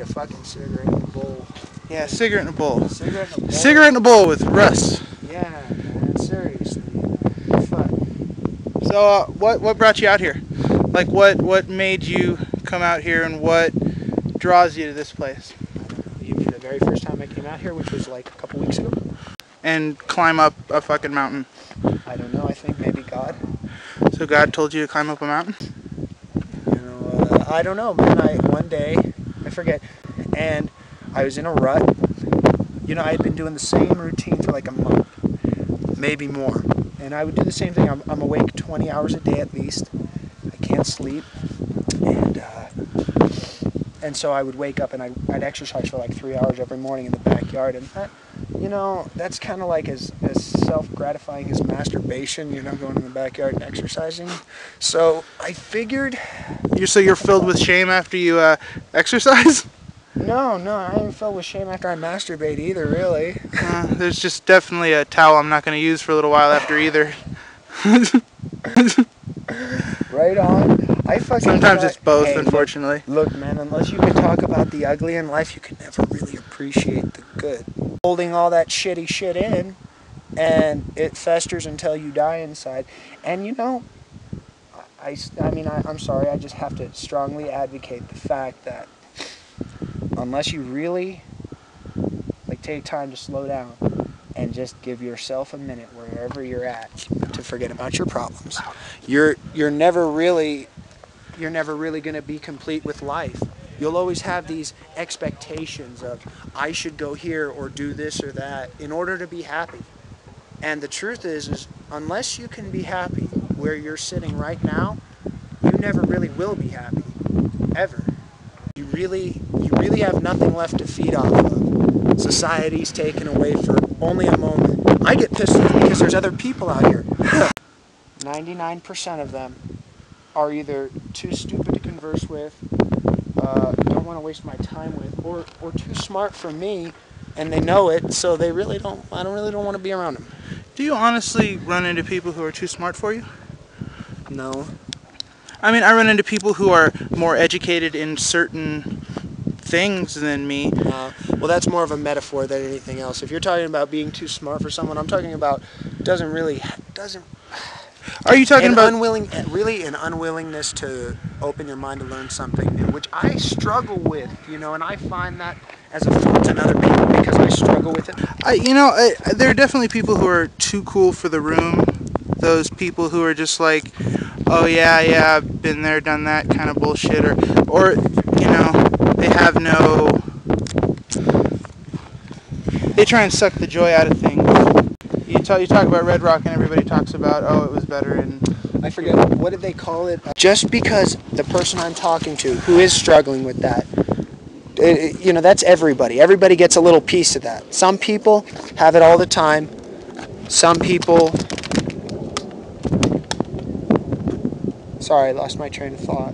a fucking cigarette in a bowl. Yeah, cigarette in a bowl. Cigarette in a bowl. Cigarette in a bowl with Russ. Yeah, man, seriously. Fuck. So, what brought you out here? Like, what made you come out here, and what draws you to this place? Even the very first time I came out here, which was like a couple weeks ago. And climb up a fucking mountain. I don't know. I think maybe God. So God told you to climb up a mountain? You know, I don't know, man. One day, I forget, and I was in a rut. You know, I had been doing the same routine for like a month, maybe more. And I would do the same thing. I'm awake 20 hours a day at least. I can't sleep. And so I would wake up and I'd exercise for like 3 hours every morning in the backyard. And that, you know, that's kind of like as self-gratifying as masturbation, you know, going in the backyard and exercising. So I figured... So you're filled with shame after you exercise? No, I ain't filled with shame after I masturbate either, really. There's just definitely a towel I'm not going to use for a little while after either. Right on. Sometimes it's both, hey, unfortunately. Look, man, unless you can talk about the ugly in life, you can never really appreciate the good. Holding all that shitty shit in, and it festers until you die inside. And you know, I'm sorry, I just have to strongly advocate the fact that unless you really take time to slow down and just give yourself a minute wherever you're at to forget about your problems, you're never really going to be complete with life. You'll always have these expectations of I should go here or do this or that in order to be happy. And the truth is unless you can be happy where you're sitting right now, you never really will be happy, ever. You really have nothing left to feed off of. Society's taken away for only a moment. I get pissed off because there's other people out here. 99% of them are either too stupid to converse with, don't want to waste my time with, or too smart for me, and they know it, so I really don't want to be around them. Do you honestly run into people who are too smart for you? No. I mean, I run into people who are more educated in certain things than me. Well, that's more of a metaphor than anything else. If you're talking about being too smart for someone, I'm talking about doesn't. Are you talking about an unwillingness to open your mind to learn something new, which I struggle with, you know, and I find that as a fault in other people because I struggle with it. There are definitely people who are too cool for the room. Those people who are just like, oh yeah, I've been there, done that kind of bullshit, or you know, they try and suck the joy out of things. You talk about Red Rock and everybody talks about, oh, it was better, and I forget, what did they call it? Just because the person I'm talking to who is struggling with that, you know, that's everybody. Everybody gets a little piece of that. Some people have it all the time. Some people... Sorry, I lost my train of thought.